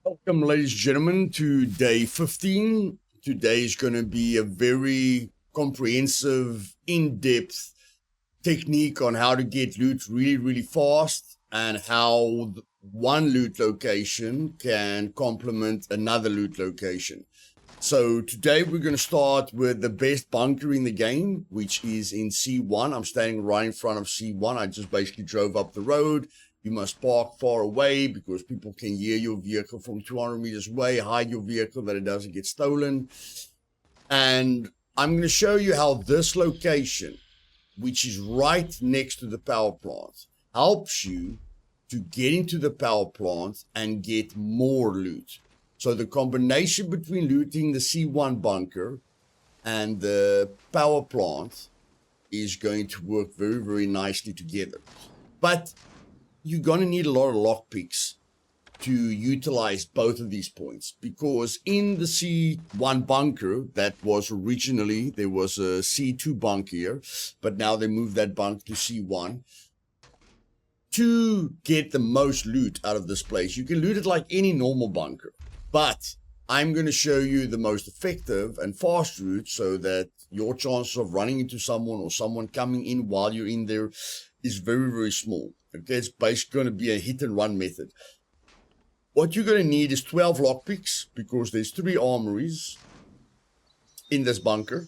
Welcome, ladies and gentlemen, to day 15. Today is going to be a very comprehensive, in-depth technique on how to get loot really, really fast and how one loot location can complement another loot location. So today we're going to start with the best bunker in the game, which is in C1. I'm standing right in front of C1. I just basically drove up the road. You must park far away because people can hear your vehicle from 200 meters away, hide your vehicle that it doesn't get stolen. And I'm going to show you how this location, which is right next to the power plant, helps you to get into the power plant and get more loot. So the combination between looting the C1 bunker and the power plant is going to work very, very nicely together. But you're going to need a lot of lockpicks to utilize both of these points, because in the C1 bunker that was originally, there was a C2 bunker here, but now they moved that bunker to C1. To get the most loot out of this place, you can loot it like any normal bunker, but I'm going to show you the most effective and fast route so that your chances of running into someone or someone coming in while you're in there is very, very small. Okay, it's basically going to be a hit and run method. What you're going to need is 12 lockpicks, because there's 3 armories in this bunker.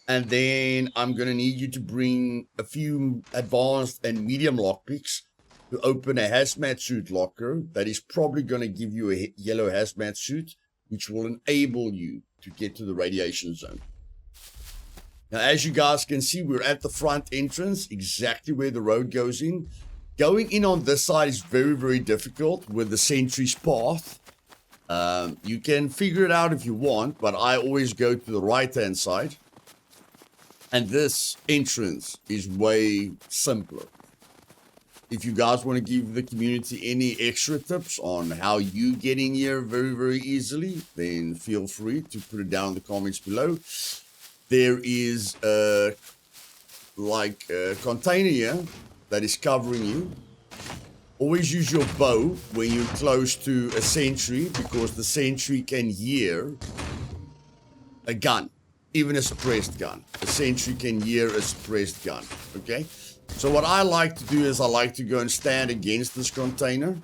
And then I'm going to need you to bring a few advanced and medium lockpicks to open a hazmat suit locker that is probably going to give you a yellow hazmat suit, which will enable you to get to the radiation zone. Now, as you guys can see, we're at the front entrance, exactly where the road goes in. Going in on this side is very, very difficult with the sentry's path. You can figure it out if you want, but I always go to the right-hand side. And this entrance is way simpler. If you guys want to give the community any extra tips on how you get in here very, very easily, then feel free to put it down in the comments below. There is a container here that is covering you. Always use your bow when you're close to a sentry, because the sentry can hear a gun, even a suppressed gun. A sentry can hear a suppressed gun, okay? So what I like to do is I like to go and stand against this container,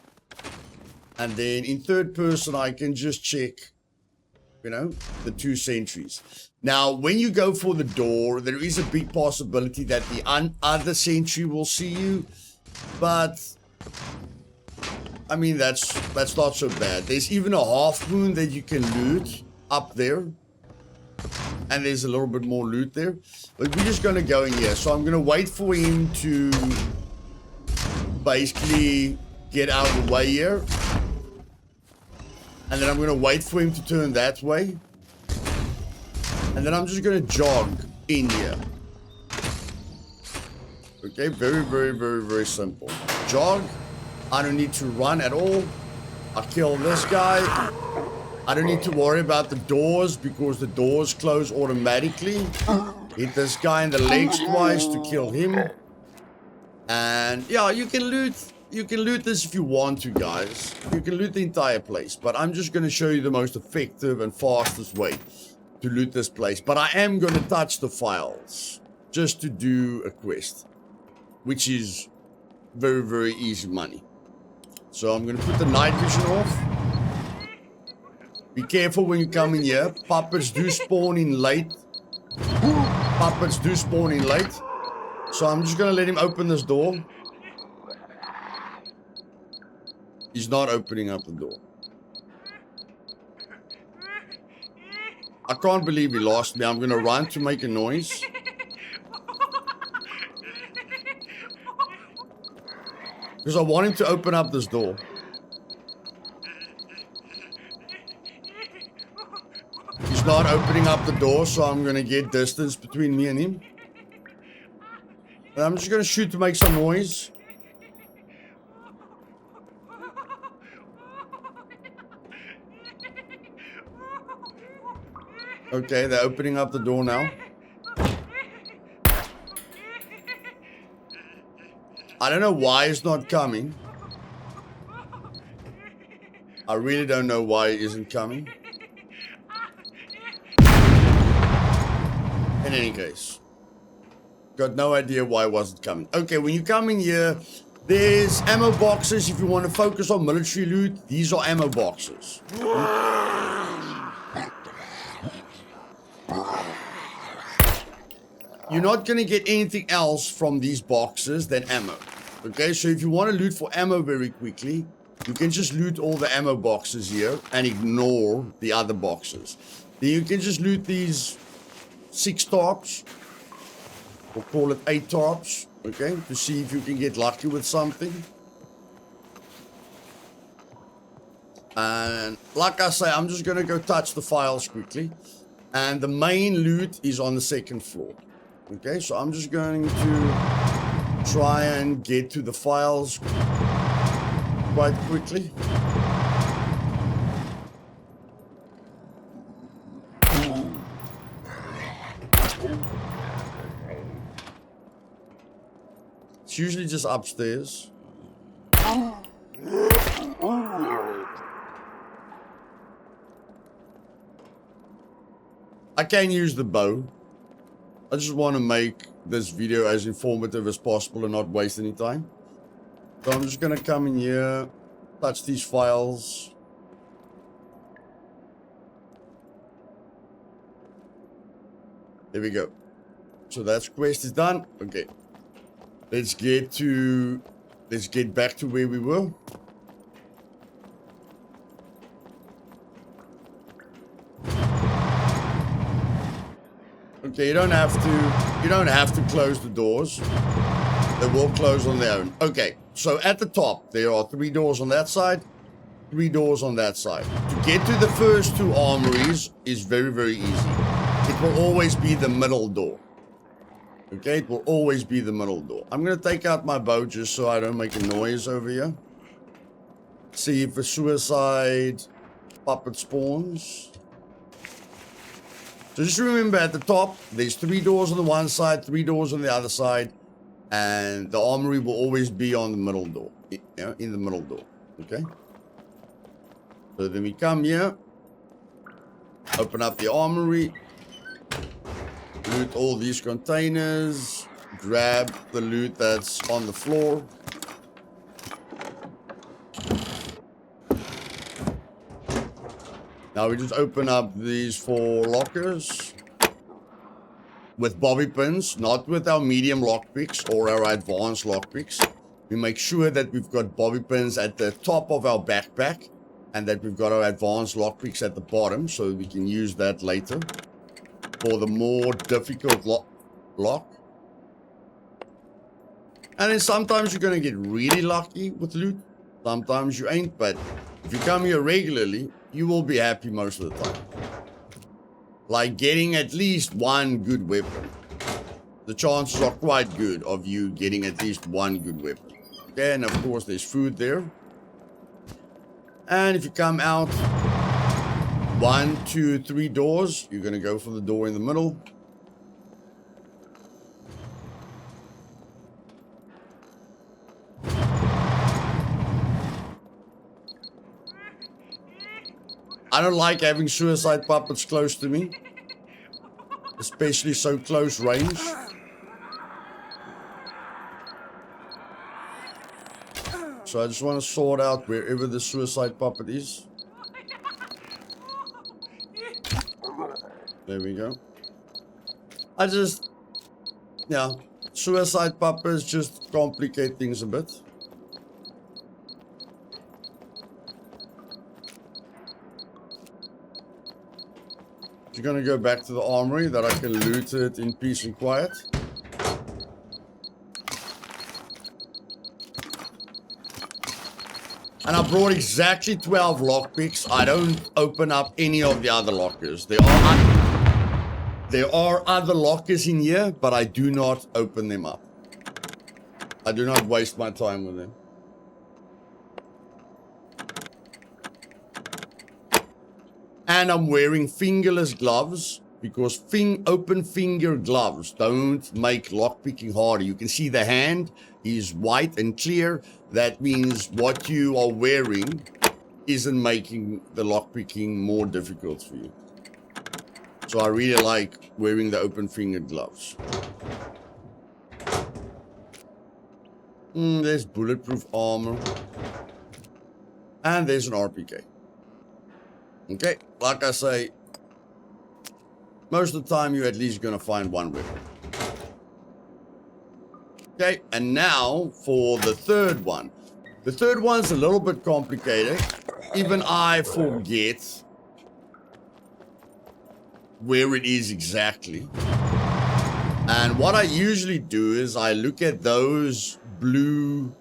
and then in third person I can just check, the 2 sentries. Now, when you go for the door, there is a big possibility that the other sentry will see you, but I mean, that's not so bad. There's even a half moon that you can loot up there, and there's a little bit more loot there, but we're just going to go in here. So I'm going to wait for him to basically get out of the way here, and then I'm going to wait for him to turn that way. And then I'm just going to jog in here. Okay, very, very, very, very simple. Jog. I don't need to run at all. I kill this guy. I don't need to worry about the doors, because the doors close automatically. Hit this guy in the legs twice to kill him. And yeah, you can loot this if you want to, guys. You can loot the entire place. But I'm just going to show you the most effective and fastest way to loot this place. But I am going to touch the files just to do a quest, which is very, very easy money. So I'm going to put the night vision off. Be careful when you come in here. Puppets do spawn in late. Puppets do spawn in late. So I'm just going to let him open this door. He's not opening up the door. I can't believe he lost me. I'm going to run to make a noise. Because I want him to open up this door. He's not opening up the door, so I'm going to get distance between me and him. And I'm just going to shoot to make some noise. Okay, they're opening up the door now. I don't know why it's not coming. I really don't know why it isn't coming. In any case, got no idea why it wasn't coming. Okay, when you come in here, there's ammo boxes. If you want to focus on military loot, these are ammo boxes. You're not going to get anything else from these boxes than ammo. Okay, so if you want to loot for ammo very quickly, you can just loot all the ammo boxes here and ignore the other boxes. Then you can just loot these 6 tarps, or call it 8 tarps, okay, to see if you can get lucky with something. And like I say, I'm just going to go touch the files quickly. And the main loot is on the 2nd floor. Okay, so I'm just going to try and get to the files quite quickly. It's usually just upstairs. I can use the bow. I just want to make this video as informative as possible and not waste any time. So I'm just going to come in here, touch these files. There we go. So that quest is done. Okay. Let's get back to where we were. Okay, you don't have to close the doors. They will close on their own. Okay, so at the top there are 3 doors on that side, 3 doors on that side. To get to the first 2 armories is very, very easy. It will always be the middle door. Okay, it will always be the middle door. I'm going to take out my bow just so I don't make a noise over here. See if a suicide puppet spawns. So just remember, at the top, there's 3 doors on the one side, 3 doors on the other side, and the armory will always be on the middle door, in the middle door, okay? So then we come here, open up the armory, loot all these containers, grab the loot that's on the floor. Now we just open up these 4 lockers with bobby pins, not with our medium lockpicks or our advanced lockpicks. We make sure that we've got bobby pins at the top of our backpack and that we've got our advanced lockpicks at the bottom so we can use that later for the more difficult lock. And then sometimes you're going to get really lucky with loot. Sometimes you ain't, but if you come here regularly, you will be happy most of the time. Like getting at least 1 good weapon. The chances are quite good of you getting at least 1 good weapon. Okay, and of course there's food there. And if you come out 1, 2, 3 doors, you're going to go for the door in the middle. I don't like having suicide puppets close to me, especially so close range. So I just want to sort out wherever the suicide puppet is. There we go. Yeah, suicide puppets just complicate things a bit. You're going to go back to the armory that I can loot it in peace and quiet. And I brought exactly 12 lockpicks. I don't open up any of the other lockers. There are other lockers in here, but I do not open them up. I do not waste my time with them. And I'm wearing fingerless gloves because open finger gloves don't make lockpicking harder. You can see the hand is white and clear. That means what you are wearing isn't making the lockpicking more difficult for you. So I really like wearing the open-fingered gloves. There's bulletproof armor. And there's an RPK. Okay, like I say, most of the time you're at least going to find one weapon. Okay, and now for the third one. The third one's a little bit complicated. Even I forget where it is exactly. And what I usually do is I look at those blue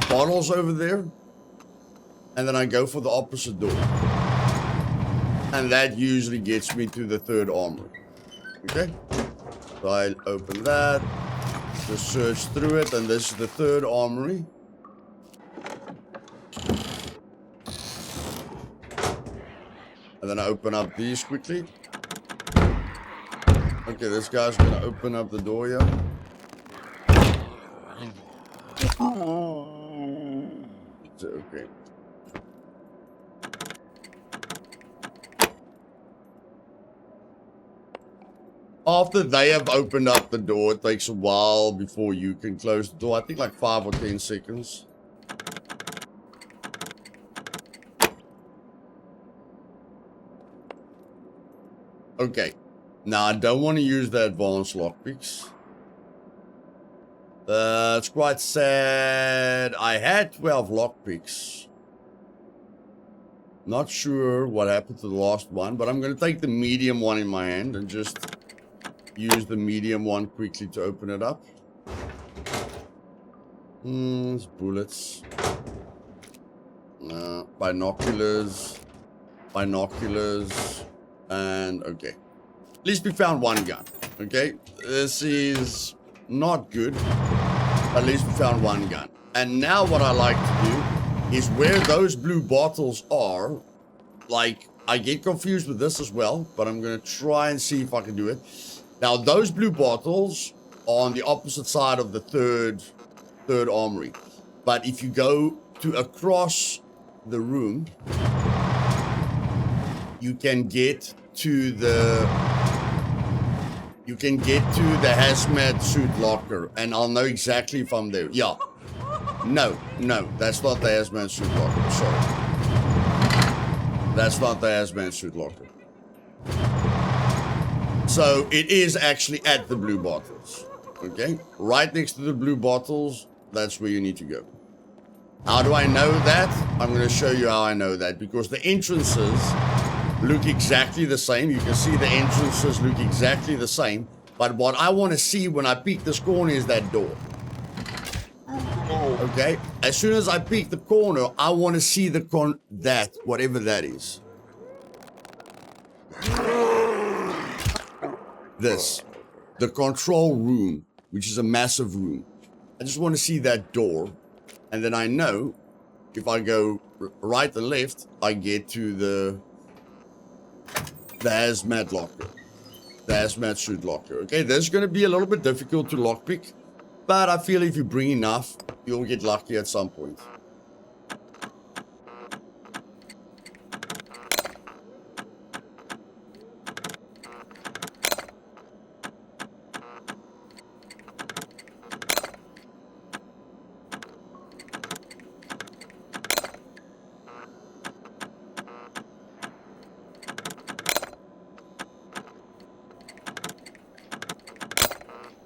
bottles over there, and then I go for the opposite door. And that usually gets me to the third armory. Okay? So I open that, just search through it, and this is the third armory. And then I open up these quickly. Okay, this guy's gonna open up the door here. Okay. After they have opened up the door, it takes a while before you can close the door. I think like 5 or 10 seconds. Okay. Now, I don't want to use the advanced lockpicks. It's quite sad. I had 12 lockpicks. Not sure what happened to the last one, but I'm going to take the medium one in my hand and just use the medium one quickly to open it up. It's bullets. Binoculars. Binoculars. And okay. At least we found one gun. Okay. This is not good. But at least we found one gun. And now what I like to do is where those blue bottles are. Like, I get confused with this as well. But I'm going to try and see if I can do it. Now, those blue bottles are on the opposite side of the third armory. But if you go to across the room, you can get to the hazmat suit locker, and I'll know exactly if I'm there. Yeah. No, that's not the hazmat suit locker. Sorry. That's not the hazmat suit locker. So it is actually at the blue bottles. Okay? Right next to the blue bottles, that's where you need to go. How do I know that? I'm going to show you how I know that. Because the entrances look exactly the same. You can see the entrances look exactly the same. But what I want to see when I peek this corner is that door. Okay? As soon as I peek the corner, I want to see whatever that is. This. The control room, which is a massive room. I just want to see that door. And then I know if I go right and left, I get to the hazmat locker. The hazmat suit locker. Okay, this is going to be a little bit difficult to lockpick. But I feel if you bring enough, you'll get lucky at some point.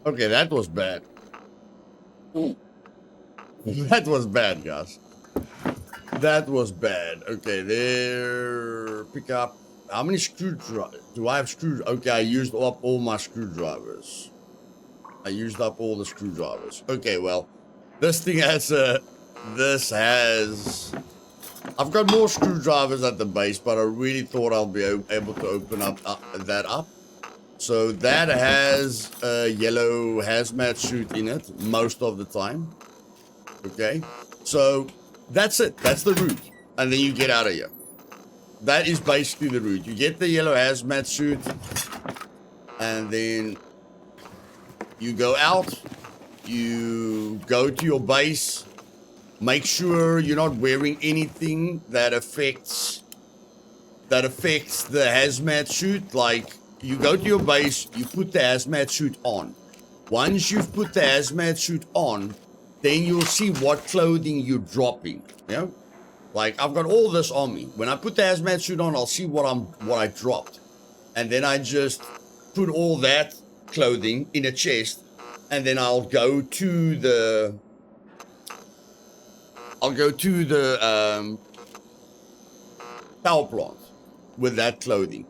Okay, that was bad. That was bad, guys. That was bad. Okay, there. Pick up. How many screwdrivers? Do I have screws? Okay, I used up all my screwdrivers. I used up all the screwdrivers. Okay, well, this thing has a... I've got more screwdrivers at the base, but I really thought I'll be able to open up that up. So that has a yellow hazmat suit in it most of the time. Okay. So that's it. That's the route. And then you get out of here. That is basically the route. You get the yellow hazmat suit. And then you go out. You go to your base. Make sure you're not wearing anything that affects the hazmat suit. Like, you go to your base, you put the hazmat suit on. Once you've put the hazmat suit on, then you'll see what clothing you're dropping. You know, like I've got all this on me. When I put the hazmat suit on, I'll see what I dropped, and then I just put all that clothing in a chest, and then I'll go to the power plant with that clothing.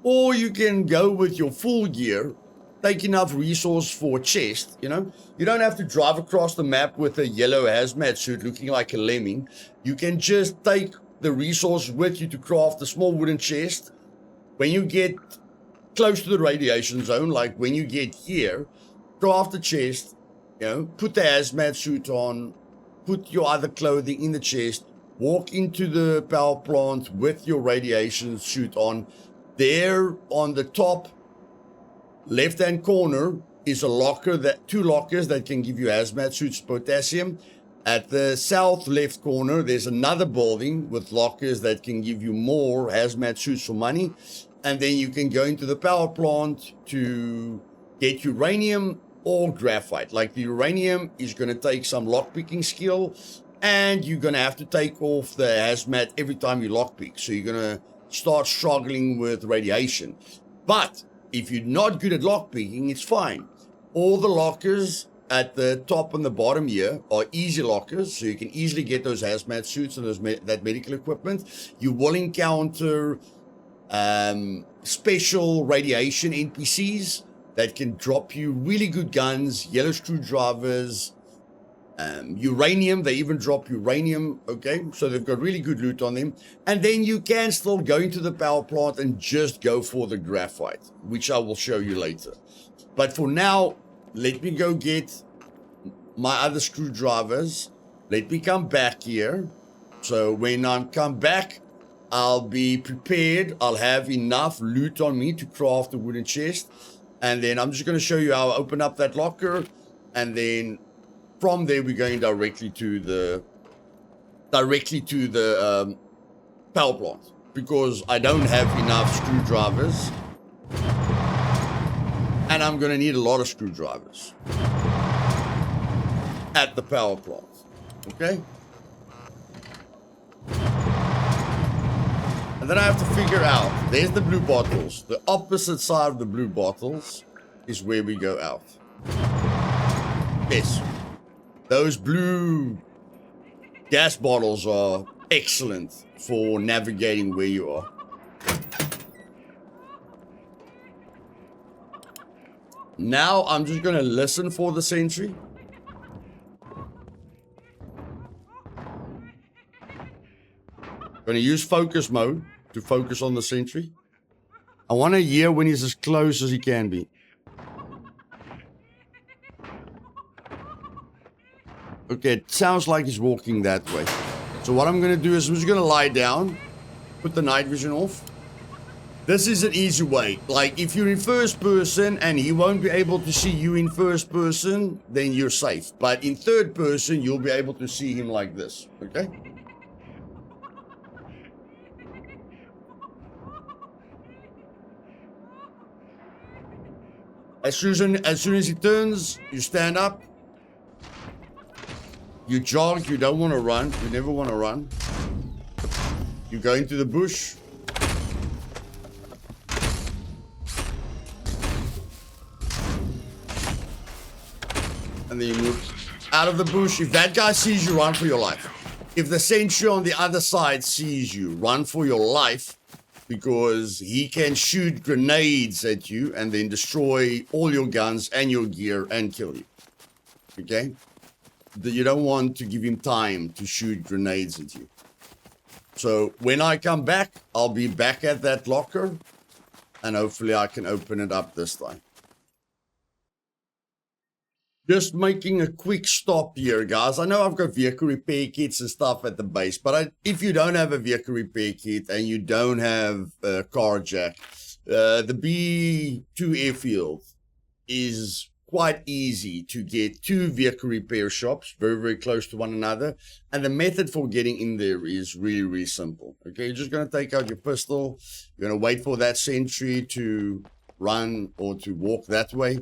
Or you can go with your full gear, take enough resource for a chest, you know. You don't have to drive across the map with a yellow hazmat suit looking like a lemming. You can just take the resource with you to craft a small wooden chest. When you get close to the radiation zone, like when you get here, craft the chest, you know, put the hazmat suit on, put your other clothing in the chest, walk into the power plant with your radiation suit on. There on the top left-hand corner is a locker, two lockers that can give you hazmat suits, potassium. At the south left corner, there's another building with lockers that can give you more hazmat suits for money. And then you can go into the power plant to get uranium or graphite. Like, the uranium is going to take some lockpicking skill, and you're going to have to take off the hazmat every time you lockpick. So you're going to start struggling with radiation. But if you're not good at lockpicking, it's fine. All the lockers at the top and the bottom here are easy lockers, so you can easily get those hazmat suits and that medical equipment. You will encounter special radiation NPCs that can drop you really good guns, yellow screwdrivers, uranium. They even drop uranium. Okay, so they've got really good loot on them. And then you can still go into the power plant and just go for the graphite, which I will show you later. But for now, let me go get my other screwdrivers. Let me come back here. So when I come back, I'll be prepared. I'll have enough loot on me to craft a wooden chest. And then I'm just going to show you how I open up that locker. And then from there, we're going directly to the power plant, because I don't have enough screwdrivers, and I'm going to need a lot of screwdrivers at the power plant. Okay, and then I have to figure out, there's the blue bottles. The opposite side of the blue bottles is where we go out. Yes. Those blue gas bottles are excellent for navigating where you are. Now I'm just going to listen for the sentry. Going to use focus mode to focus on the sentry. I want to hear when he's as close as he can be. Okay, it sounds like he's walking that way. So what I'm going to do is I'm just going to lie down, put the night vision off. This is an easy way. Like, if you're in first person and he won't be able to see you in first person, then you're safe. But in third person, you'll be able to see him like this. Okay? As soon as he turns, you stand up. You jog, you don't want to run. You never want to run. You go into the bush. And then you move out of the bush. If that guy sees you, run for your life. If the sentry on the other side sees you, run for your life, because he can shoot grenades at you and then destroy all your guns and your gear and kill you. Okay? You don't want to give him time to shoot grenades at you. So when I come back, I'll be back at that locker, and hopefully I can open it up this time. Just making a quick stop here, guys. I know I've got vehicle repair kits and stuff at the base, but if you don't have a vehicle repair kit and you don't have a car jack, the B2 airfield is quite easy to get 2 vehicle repair shops very, very close to one another. And the method for getting in there is really, really simple. Okay, you're just going to take out your pistol. You're going to wait for that sentry to run or to walk that way.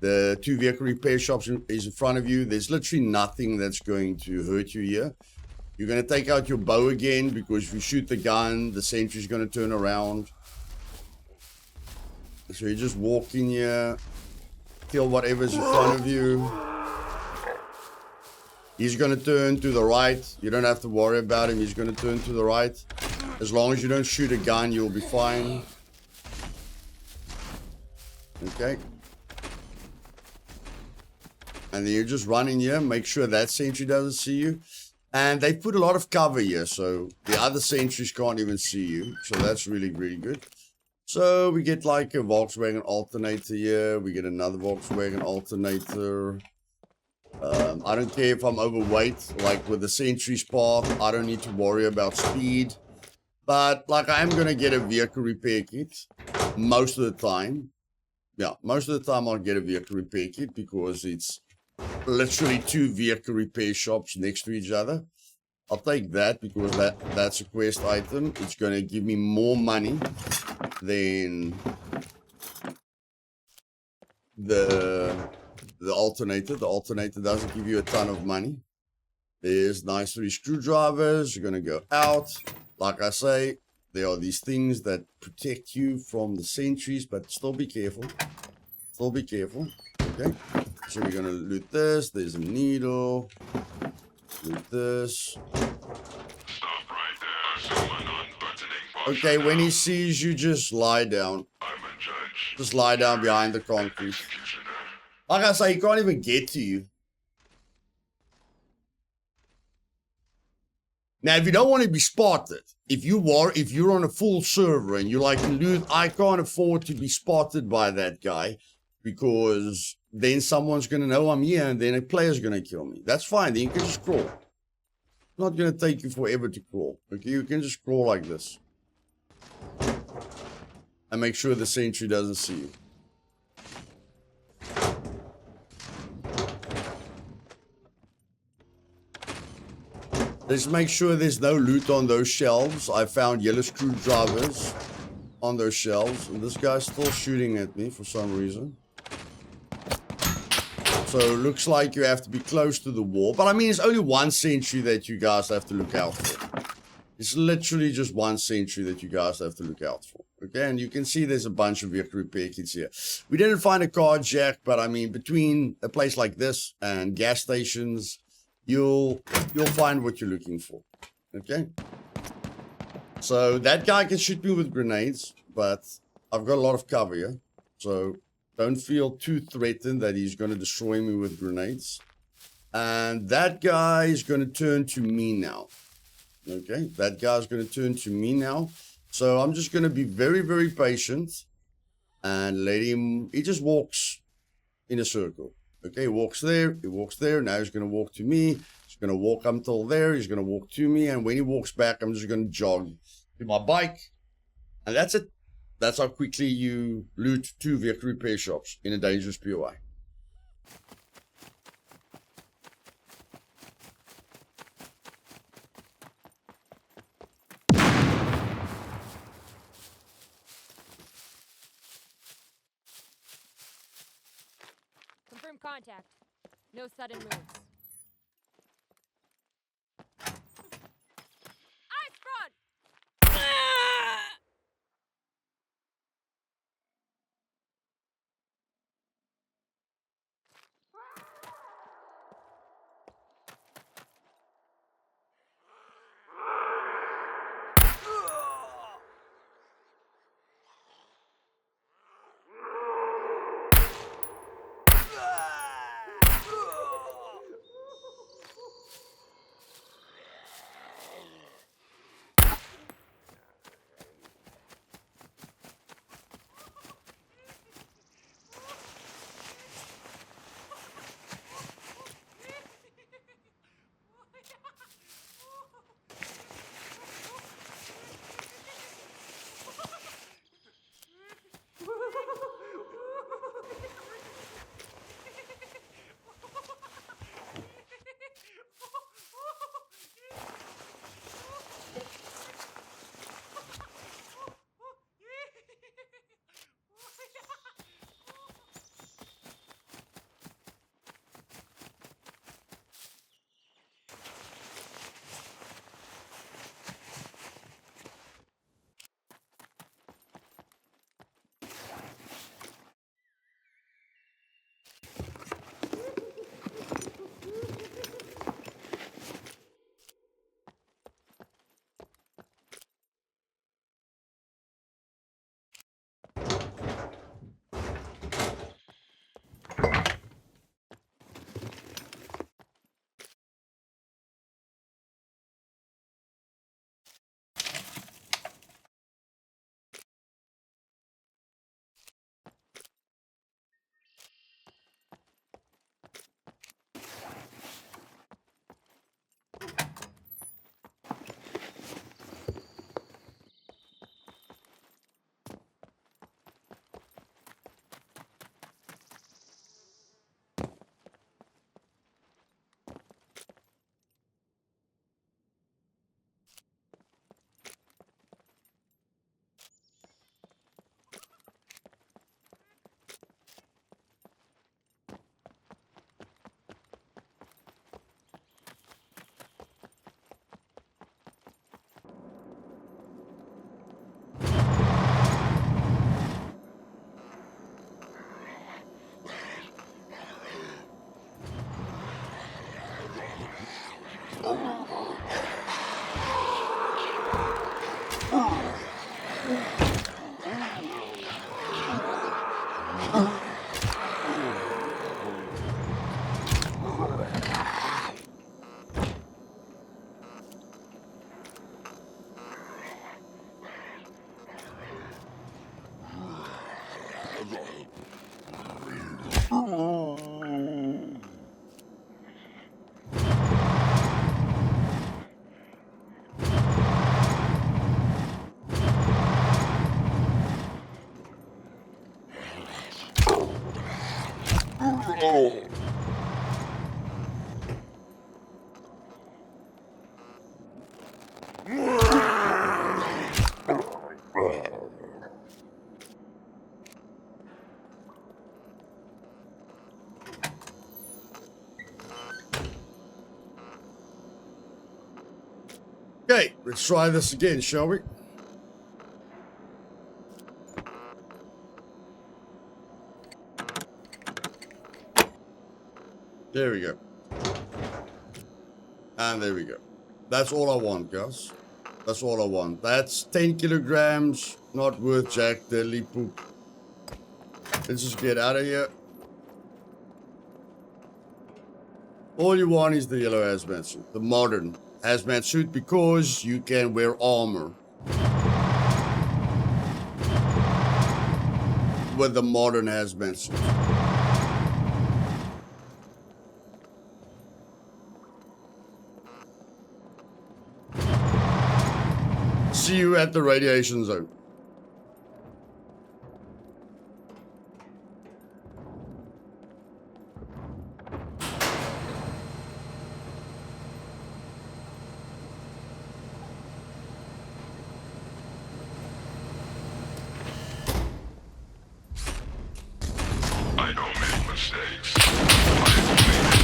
The 2 vehicle repair shops is in front of you. There's literally nothing that's going to hurt you here. You're going to take out your bow again, because if you shoot the gun, the sentry's going to turn around. So you just walk in here, kill whatever's in front of you. He's going to turn to the right. You don't have to worry about him. He's going to turn to the right. As long as you don't shoot a gun, you'll be fine. Okay. And then you just run in here, make sure that sentry doesn't see you. And they put a lot of cover here, so the other sentries can't even see you. So that's really, really good. So we get like a Volkswagen alternator here. We get another Volkswagen alternator. I don't care if I'm overweight, like with the sentry's path. I don't need to worry about speed. But like I am going to get a vehicle repair kit most of the time. Yeah, most of the time I'll get a vehicle repair kit because it's literally 2 vehicle repair shops next to each other. I'll take that because that's a quest item. It's going to give me more money than the alternator. The alternator doesn't give you a ton of money. There's nice 3 screwdrivers. You're going to go out. Like I say, there are these things that protect you from the sentries, but still be careful. Still be careful. Okay. So we're going to loot this. There's a needle. Loot this. Stop right there. Someone unbuttoning. Okay, when he sees you, just lie down. I'm a judge. Just lie down behind the concrete. Executioner. Like I say, he can't even get to you. Now, if you don't want to be spotted, if you're on a full server and you're like, dude, I can't afford to be spotted by that guy because then someone's going to know I'm here and then a player's going to kill me. That's fine. Then you can just crawl. It's not going to take you forever to crawl. Okay, you can just crawl like this. And make sure the sentry doesn't see you. Let's make sure there's no loot on those shelves. I found yellow screwdrivers on those shelves. And this guy's still shooting at me for some reason. So it looks like you have to be close to the wall. But I mean, it's only 1 sentry that you guys have to look out for. It's literally just 1 sentry that you guys have to look out for. Okay, and you can see there's a bunch of vehicle repair kits here. We didn't find a car jack, but I mean, between a place like this and gas stations, you'll find what you're looking for. Okay, so that guy can shoot me with grenades, but I've got a lot of cover here, so don't feel too threatened that he's going to destroy me with grenades. And that guy is going to turn to me now. Okay, that guy's going to turn to me now, so I'm just going to be very, very patient and let him. He just walks in a circle. Okay, he walks there, now he's going to walk to me, he's going to walk up until there, he's going to walk to me, and when he walks back, I'm just going to jog to my bike, and that's it. That's how quickly you loot 2 vehicle repair shops in a dangerous POI. Confirm contact. No sudden moves. Eyes front! Okay, let's try this again, shall we? There we go. And there we go. That's all I want, guys. That's all I want. That's 10 kilograms. Not worth jack deadly poop. Let's just get out of here. All you want is the yellow hazmat suit. The modern hazmat suit, because you can wear armor with the modern hazmat suit. See you at the radiation zone. I don't make mistakes. I only make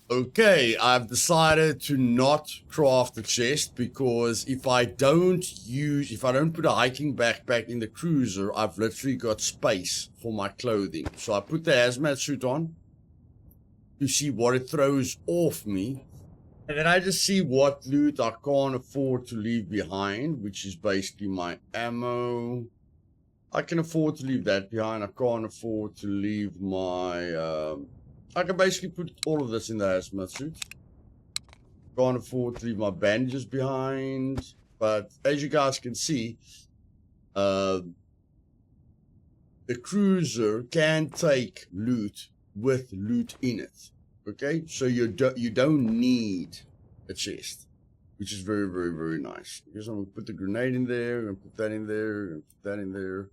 Okay, I've decided to not craft a chest because if I don't put a hiking backpack in the cruiser, I've literally got space for my clothing. So I put the hazmat suit on to see what it throws off me. And then I just see what loot I can't afford to leave behind, which is basically my ammo. I can afford to leave that behind. I can't afford to leave my... I can basically put all of this in the hazmat suit. Can't afford to leave my bandages behind. But as you guys can see, the cruiser can take loot with loot in it. Okay, so you don't need a chest, which is very, very, very nice. Because I'm gonna put the grenade in there, I'm gonna put that in there, I'm gonna put that in there.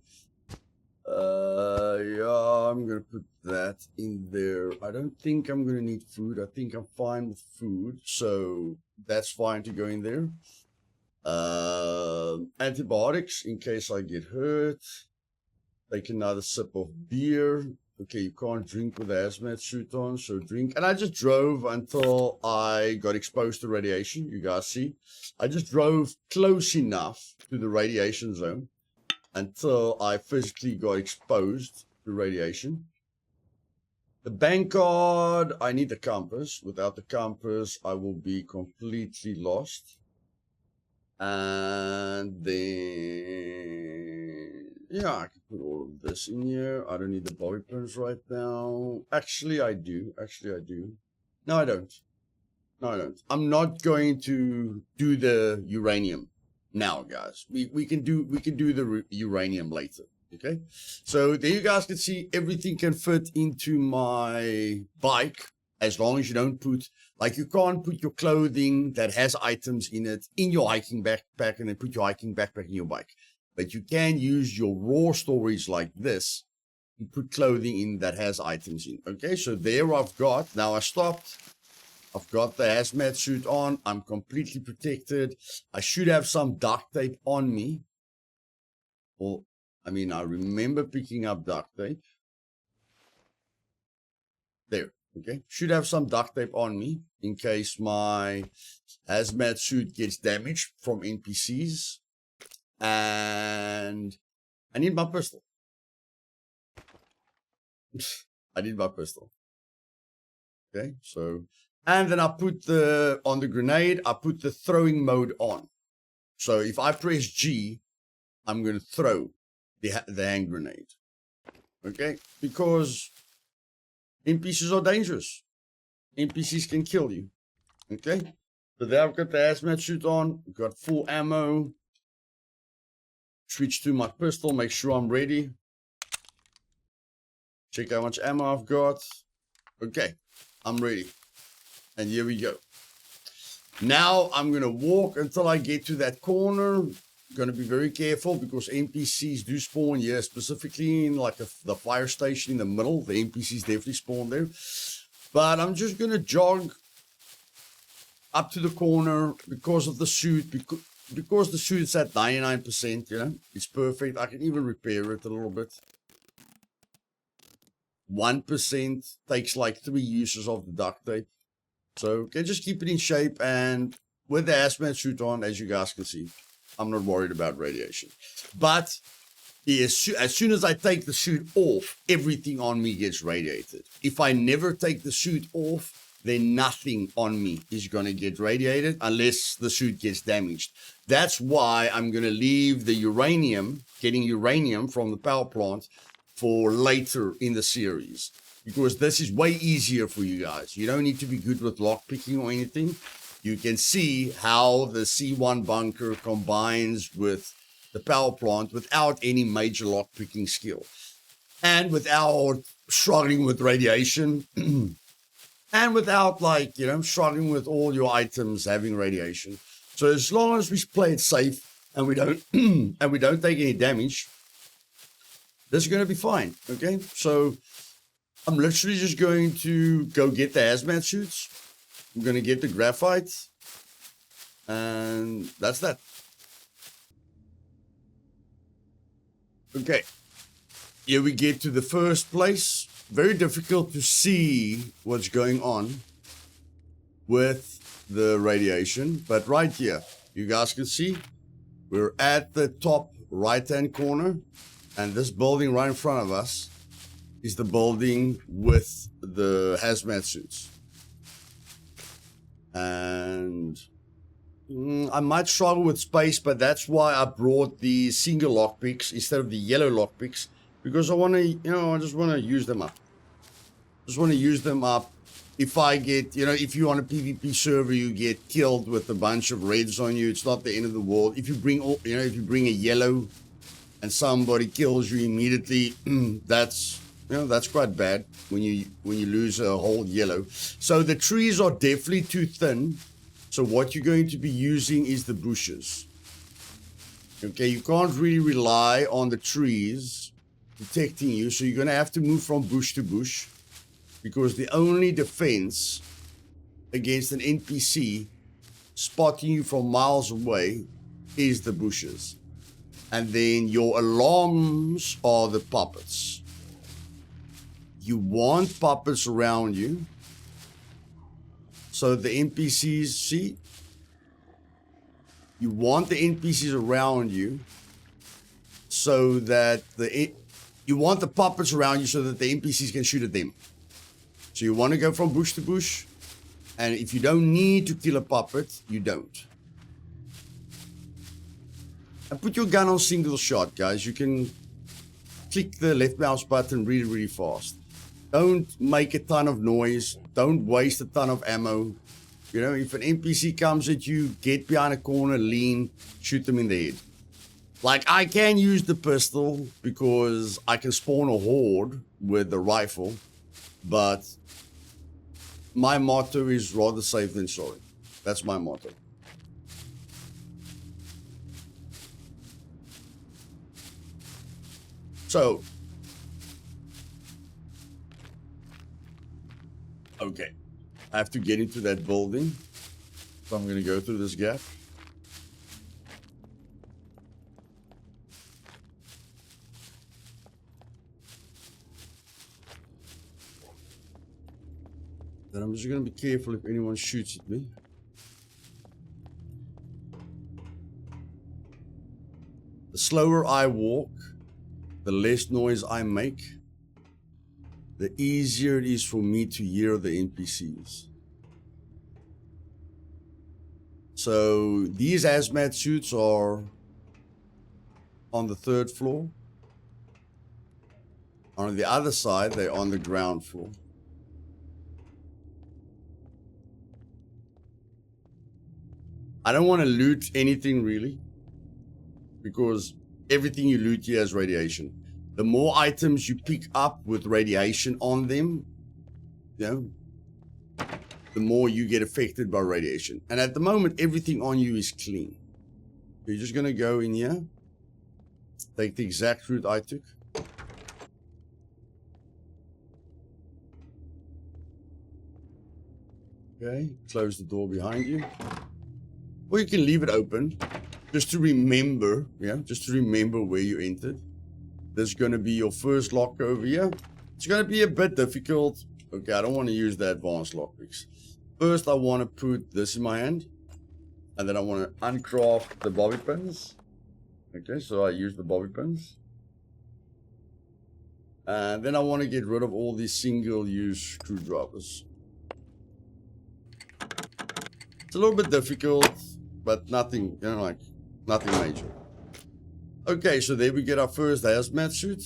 Yeah, I'm gonna put that in there. I don't think I'm gonna need food. I think I'm fine with food, so that's fine to go in there. Antibiotics in case I get hurt. Take another sip of beer. Okay, you can't drink with a hazmat suit on, so drink. And I just drove until I got exposed to radiation. You guys see, I just drove close enough to the radiation zone until I physically got exposed to radiation. The bank card, I need the compass. Without the compass, I will be completely lost. And then, yeah, I can put all of this in here. I don't need the bobby pins right now. Actually, I do. No, I don't. I'm not going to do the uranium now, guys. We can do the uranium later. Okay, so there you guys can see everything can fit into my bike as long as you don't put, like, you can't put your clothing that has items in it in your hiking backpack and then put your hiking backpack in your bike. But you can use your raw storage like this to put clothing in that has items in. Okay, so there I've got, now I stopped. I've got the hazmat suit on. I'm completely protected. I should have some duct tape on me. Well, I mean, I remember picking up duct tape. There, okay. Should have some duct tape on me in case my hazmat suit gets damaged from NPCs. And I need my pistol. I need my pistol. Okay, so, and then I put on the grenade, I put the throwing mode on. So if I press G, I'm going to throw the hand grenade. Okay, because NPCs are dangerous. NPCs can kill you. Okay, so there I've got the hazmat suit on, got full ammo. Switch to my pistol, make sure I'm ready. Check how much ammo I've got. Okay, I'm ready. And here we go. Now I'm going to walk until I get to that corner. Going to be very careful because NPCs do spawn here, specifically in like the fire station in the middle. The NPCs definitely spawn there. But I'm just going to jog up to the corner because of the suit. Because the suit's at 99%, you know, it's perfect. I can even repair it a little bit. 1% takes like 3 uses of the duct tape. So can just keep it in shape, and with the hazmat suit on, as you guys can see, I'm not worried about radiation. But as soon as I take the suit off, everything on me gets radiated. If I never take the suit off, then nothing on me is going to get radiated unless the suit gets damaged. That's why I'm going to leave the uranium, getting uranium from the power plant, for later in the series. Because this is way easier for you guys. You don't need to be good with lockpicking or anything. You can see how the C1 bunker combines with the power plant without any major lockpicking skill. And without struggling with radiation. And without, like, you know, struggling with all your items having radiation. So as long as we play it safe and we don't and we don't take any damage, this is going to be fine. Okay, so I'm literally just going to go get the hazmat suits. I'm going to get the graphite, and that's that. Okay, here we get to the first place. Very difficult to see what's going on with the radiation. But right here, you guys can see, we're at the top right-hand corner, and this building right in front of us is the building with the hazmat suits. And I might struggle with space, but that's why I brought the single lockpicks instead of the yellow lockpicks, because I want to, I just want to use them up. Just want to use them up. If I get, if you're on a PvP server, you get killed with a bunch of reds on you, it's not the end of the world. If you bring, if you bring a yellow and somebody kills you immediately, that's quite bad when you lose a whole yellow. So the trees are definitely too thin. So what you're going to be using is the bushes. Okay, you can't really rely on the trees protecting you. So you're going to have to move from bush to bush, because the only defense against an NPC spotting you from miles away is the bushes. And then your alarms are the puppets. You want puppets around you, so the NPCs, see? You want the NPCs around you so that you want the puppets around you so that the NPCs can shoot at them. So you want to go from bush to bush, and if you don't need to kill a puppet, you don't. And put your gun on single shot, guys. You can click the left mouse button really, really fast. Don't make a ton of noise. Don't waste a ton of ammo. If an NPC comes at you, get behind a corner, lean, shoot them in the head. Like, I can use the pistol because I can spawn a horde with the rifle, but my motto is rather safe than sorry. That's my motto. So, okay, I have to get into that building, so I'm going to go through this gap. Then I'm just going to be careful if anyone shoots at me. The slower I walk, the less noise I make, the easier it is for me to hear the NPCs. So these hazmat suits are on the 3rd floor. On the other side, they're on the ground floor. I don't want to loot anything really, because everything you loot here has radiation. The more items you pick up with radiation on them, the more you get affected by radiation. And at the moment, everything on you is clean. You're just going to go in here, take the exact route I took. Okay, close the door behind you. Or you can leave it open, just to remember, just to remember where you entered. This is going to be your first lock over here. It's going to be a bit difficult. Okay, I don't want to use the advanced lockpicks. First, I want to put this in my hand, and then I want to uncraft the bobby pins. Okay, so I use the bobby pins. And then I want to get rid of all these single-use screwdrivers. It's a little bit difficult, but nothing, nothing major. Okay, so there we get our first hazmat suit,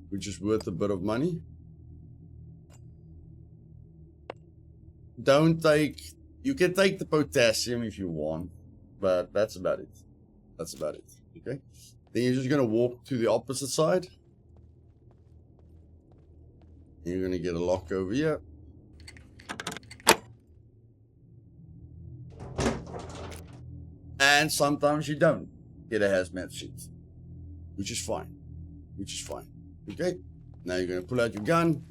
which is worth a bit of money. You can take the potassium if you want, but that's about it. That's about it, okay? Then you're just going to walk to the opposite side. And you're going to get a lock over here. And sometimes you don't get a hazmat suit, which is fine. Okay, now you're going to pull out your gun.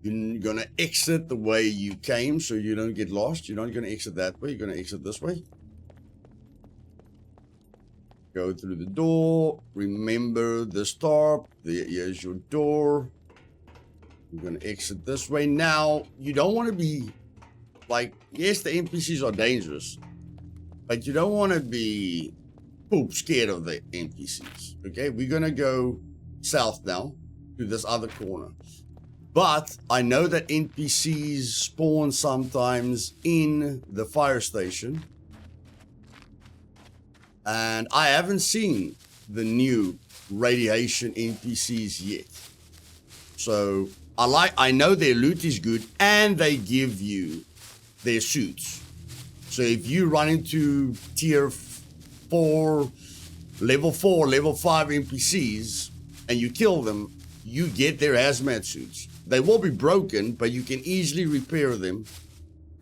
You're going to exit the way you came so you don't get lost. You're not going to exit that way. You're going to exit this way. Go through the door. Remember this tarp. Here's your door. You're going to exit this way. Now, you don't want to be like, yes, the NPCs are dangerous, but you don't want to be poop scared of the NPCs. Okay, we're gonna go south now to this other corner. But I know that NPCs spawn sometimes in the fire station. And I haven't seen the new radiation NPCs yet. So I know their loot is good and they give you their suits. So if you run into tier 4, level 4, level 5 NPCs and you kill them, you get their hazmat suits. They will be broken, but you can easily repair them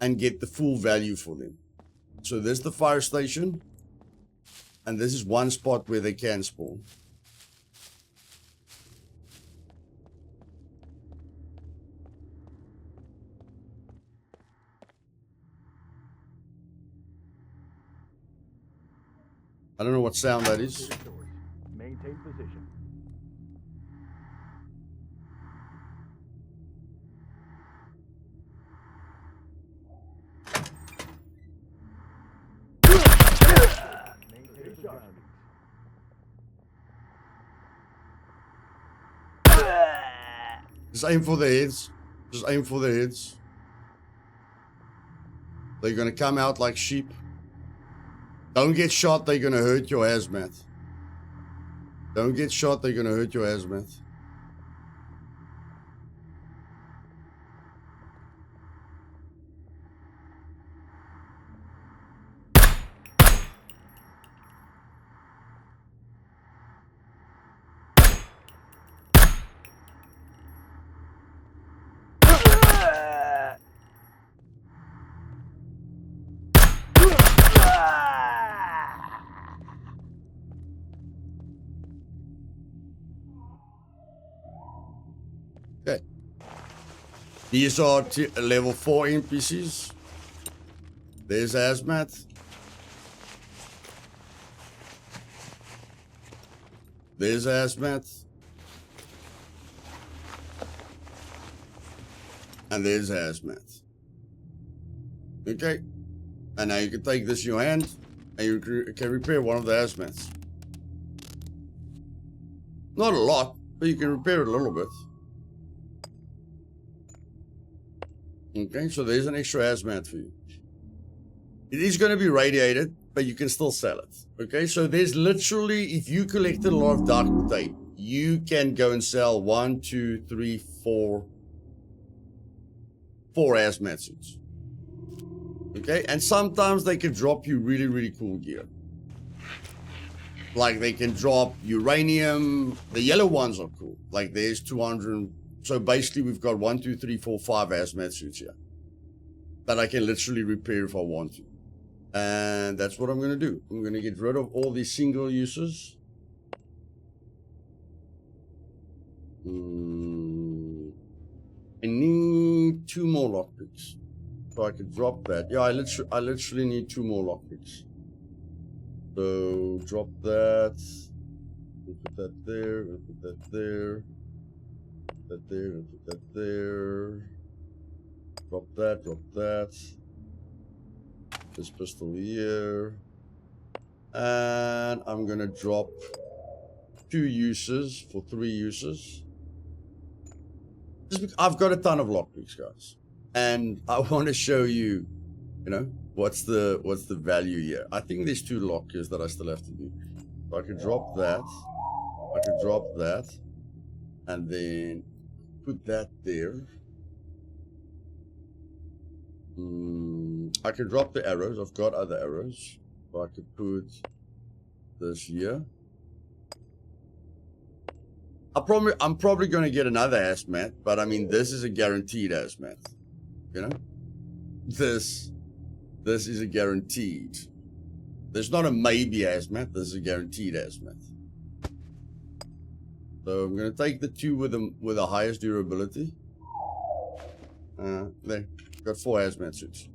and get the full value for them. So there's the fire station. And this is one spot where they can spawn. I don't know what sound that is. Maintain position. Maintain position. Just aim for the heads. Just aim for the heads. They're gonna come out like sheep. Don't get shot, they're gonna hurt your hazmat. Don't get shot, they're gonna hurt your hazmat. Okay. These are level 4 NPCs. There's Hazmat. There's Hazmat. And there's Hazmat. Okay. And now you can take this in your hand and you can repair one of the Hazmats. Not a lot, but you can repair it a little bit. Okay, so there's an extra hazmat for you. It is going to be radiated, but you can still sell it. Okay, so there's literally, if you collected a lot of dark tape, you can go and sell 1, 2, 3, 4 hazmat suits. Okay, and sometimes they can drop you really, really cool gear. Like they can drop uranium. The yellow ones are cool. Like there's 200. So basically we've got 1, 2, 3, 4, 5 hazmat suits here that I can literally repair if I want to. And that's what I'm going to do. I'm going to get rid of all these single uses. I need 2 more lockpicks. So I could drop that. Yeah, I literally need 2 more lockpicks. So drop that. We'll put that there. We'll put that there. That there, put that there. Drop that, drop that. This pistol here. And I'm gonna drop 2 uses for 3 uses. Just because I've got a ton of lockpicks, guys. And I want to show you, you know, what's the value here. I think there's 2 lockers that I still have to do. So I could drop that. I could drop that. And then put that there. I can drop the arrows. I've got other arrows. So I could put this here. I'm probably going to get another hazmat, but I mean, this is a guaranteed hazmat. You know? This is a guaranteed. There's not a maybe hazmat. This is a guaranteed hazmat. So I'm going to take the 2 with the highest durability. There, got 4 hazmat suits.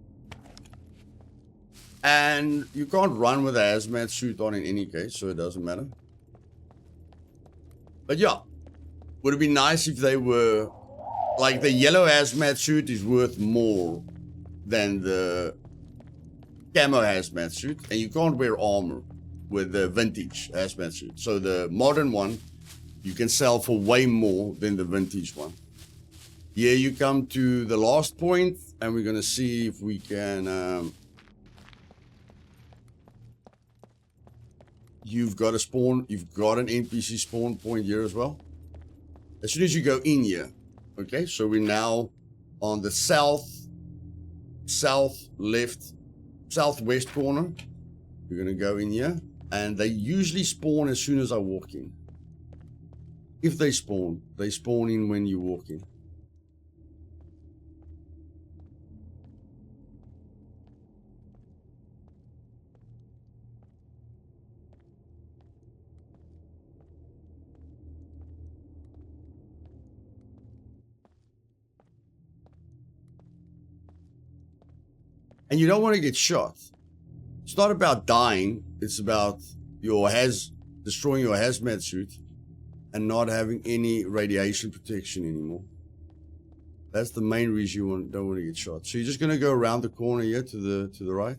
And you can't run with a hazmat suit on in any case, so it doesn't matter. But yeah, would it be nice if they were, like the yellow hazmat suit is worth more than the camo hazmat suit, and you can't wear armor with the vintage hazmat suit. So the modern one you can sell for way more than the vintage one. Here you come to the last point, and we're gonna see if we can. You've got a spawn. You've got an NPC spawn point here as well. As soon as you go in here, okay. So we're now on the southwest corner. We're gonna go in here, and they usually spawn as soon as I walk in. If they spawn in when you walk in. And you don't want to get shot. It's not about dying. It's about destroying your hazmat suit and not having any radiation protection anymore. That's the main reason you don't want to get shot. So you're just going to go around the corner here to the right.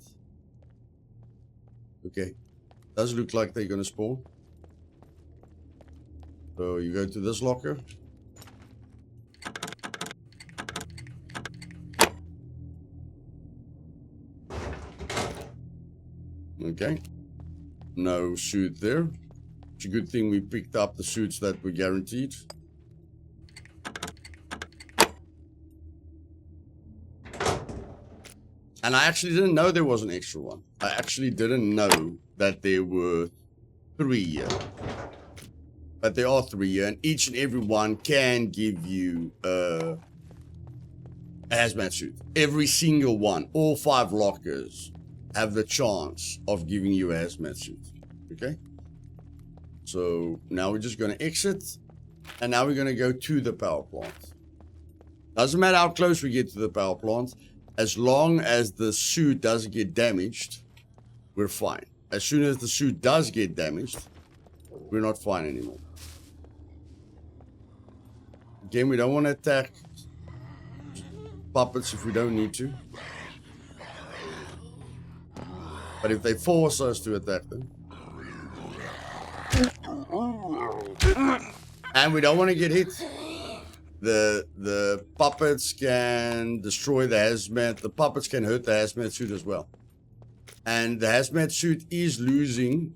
Okay. Does look like they're going to spawn. So you go to this locker. Okay. No suit there. It's a good thing we picked up the suits that were guaranteed. And I actually didn't know there was an extra one. I actually didn't know that there were 3 here. But there are 3 here, and each and every one can give you a hazmat suit. Every single one, all 5 lockers, have the chance of giving you a hazmat suit. Okay? So now we're just going to exit, and now we're going to go to the power plant. Doesn't matter how close we get to the power plant, as long as the suit doesn't get damaged, we're fine. As soon as the suit does get damaged, we're not fine anymore. Again, we don't want to attack puppets if we don't need to. But if they force us to attack them. And we don't want to get hit. The puppets can destroy the hazmat. The puppets can hurt the hazmat suit as well. And the hazmat suit is losing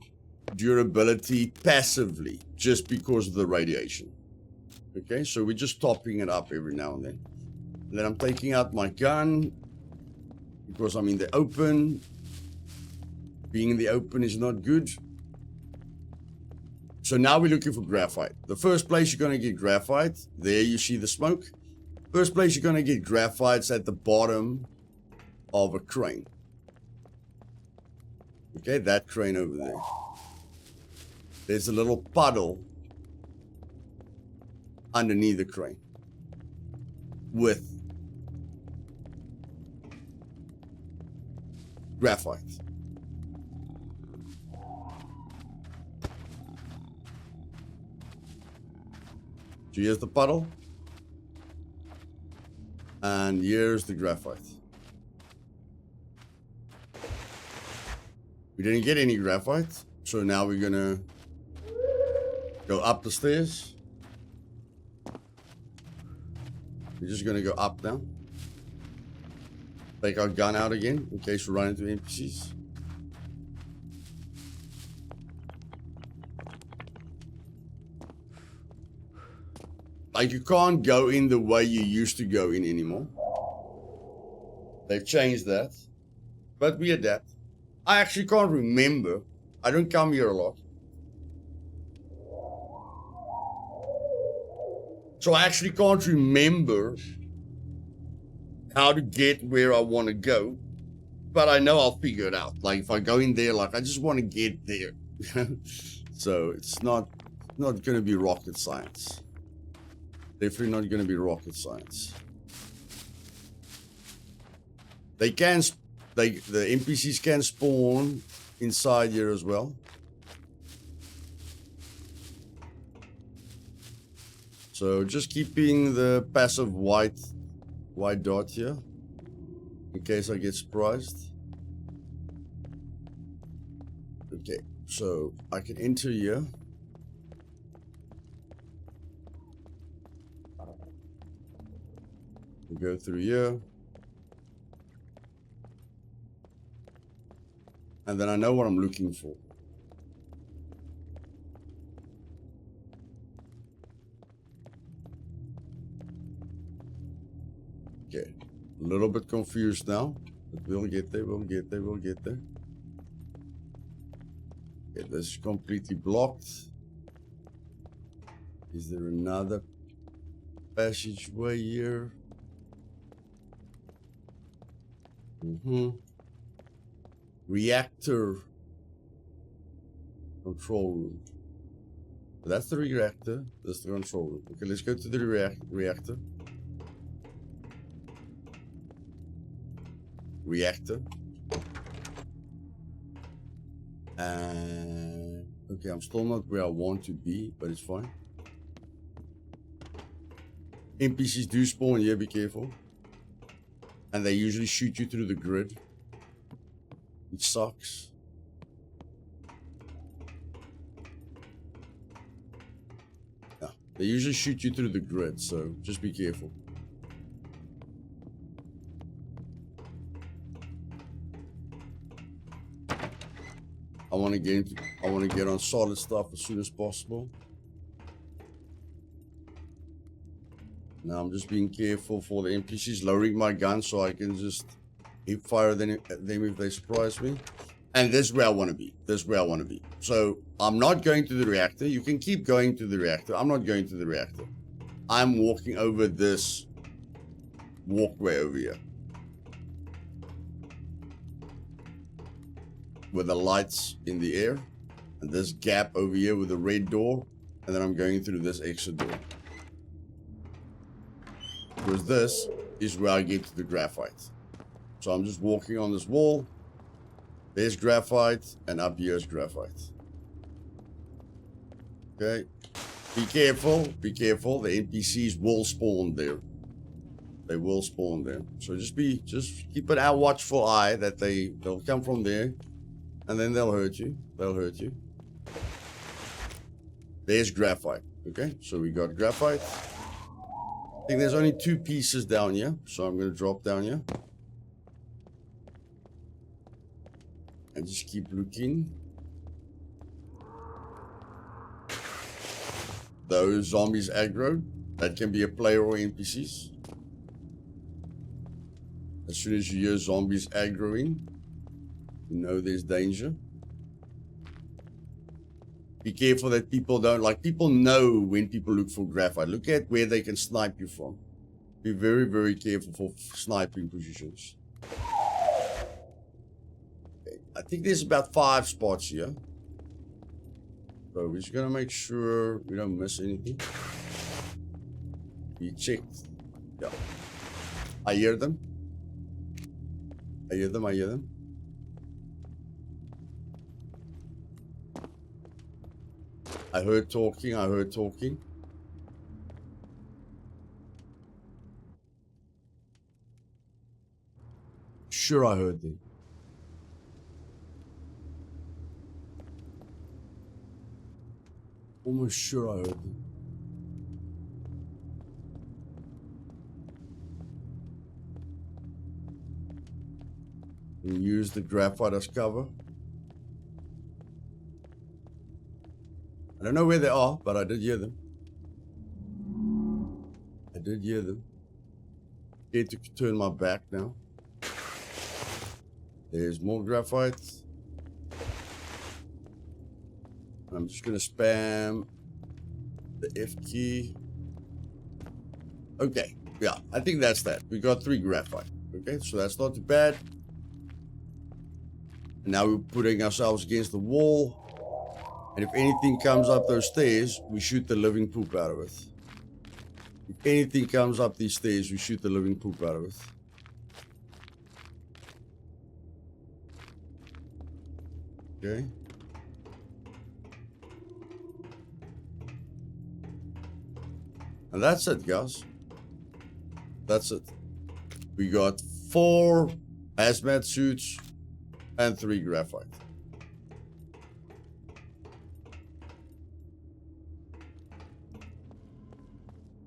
durability passively just because of the radiation. Okay, so we're just topping it up every now and then. And then I'm taking out my gun because I'm in the open. Being in the open is not good. So now we're looking for graphite. The first place you're going to get graphite, there you see the smoke. First place you're going to get graphite's at the bottom of a crane. Okay, that crane over there. There's a little puddle underneath the crane with graphite. So here's the puddle, and here's the graphite. We didn't get any graphite, so now we're gonna go up the stairs. We're just gonna go up now. Take our gun out again in case we run into NPCs. Like, you can't go in the way you used to go in anymore. They've changed that. But we adapt. I actually can't remember. I don't come here a lot. So I actually can't remember how to get where I want to go. But I know I'll figure it out. Like, if I go in there, like, I just want to get there. So it's not going to be rocket science. Definitely not going to be rocket science. The NPCs can spawn inside here as well. So just keeping the passive white dot here in case I get surprised. Okay, so I can enter here. We go through here. And then I know what I'm looking for. Okay, a little bit confused now, but we'll get there, we'll get there, we'll get there. Okay, this is completely blocked. Is there another passageway here? Reactor control room. So that's the reactor, that's the control room. Okay, let's go to the reactor. Reactor. And okay, I'm still not where I want to be, but it's fine. NPCs do spawn here, be careful. And they usually shoot you through the grid, which sucks. Yeah, they usually shoot you through the grid, so just be careful. I want to get on solid stuff as soon as possible. Now I'm just being careful for the NPCs, lowering my gun so I can just hip fire them if they surprise me. And this is where I want to be. This is where I want to be. So I'm not going to the reactor. You can keep going to the reactor. I'm not going to the reactor. I'm walking over this walkway over here, with the lights in the air, and this gap over here with the red door, and then I'm going through this exit door. Because this is where I get to the graphite. So I'm just walking on this wall. There's graphite, and up here is graphite. Okay. Be careful, be careful. The NPCs will spawn there. They will spawn there. So just keep an watchful eye that they'll come from there. And then they'll hurt you. They'll hurt you. There's graphite. Okay, so we got graphite. I think there's only 2 pieces down here. So I'm going to drop down here. And just keep looking. Those zombies aggro. That can be a player or NPCs. As soon as you hear zombies aggroing, you know there's danger. Be careful that people people know when people look for graphite. Look at where they can snipe you from. Be very, very careful for sniping positions. Okay. I think there's about 5 spots here. So we're just gonna make sure we don't miss anything. Be checked. Yeah. I hear them. I hear them, I hear them. I heard talking, I heard talking. Sure, I heard them. Almost sure I heard them. We use the graphite as cover. I don't know where they are, but I did hear them. I did hear them. Scared to turn my back now. There's more graphite. I'm just gonna spam the F key. Okay, yeah, I think that's that. We got 3 graphite. Okay, so that's not too bad. And now we're putting ourselves against the wall. And if anything comes up those stairs, we shoot the living poop out of it. If anything comes up these stairs, we shoot the living poop out of it. Okay. And that's it, guys. That's it. We got 4 hazmat suits, and 3 graphite.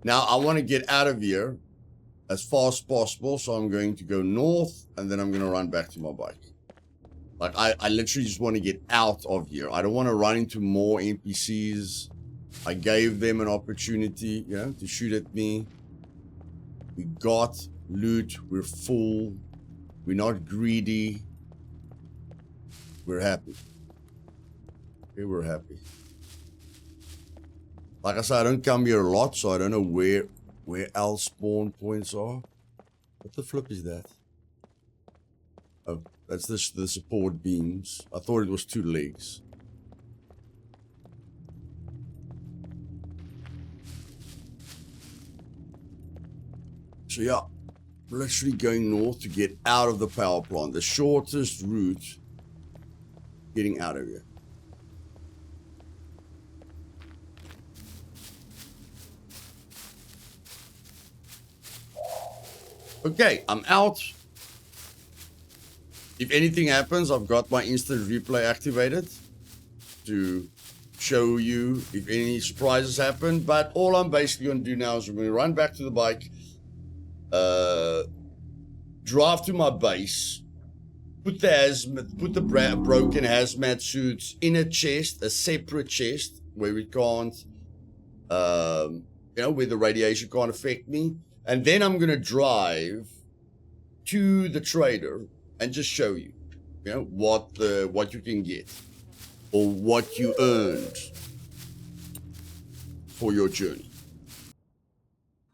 Now I want to get out of here as fast as possible, so I'm going to go north, and then I'm going to run back to my bike. Like, I literally just want to get out of here. I don't want to run into more NPCs. I gave them an opportunity, you know, to shoot at me. We got loot. We're full. We're not greedy. We're happy. Okay, we're happy. Like I said, I don't come here a lot, so I don't know where else spawn points are. What the flip is that? Oh, that's the support beams. I thought it was 2 legs. So yeah, we're literally going north to get out of the power plant. The shortest route getting out of here. Okay, I'm out. If anything happens, I've got my instant replay activated to show you if any surprises happen. But all I'm basically going to do now is I'm going to run back to the bike, drive to my base, put the broken hazmat suits in a chest, a separate chest where we can't, where the radiation can't affect me. And then I'm going to drive to the trader and just show you, what you can get or what you earned for your journey.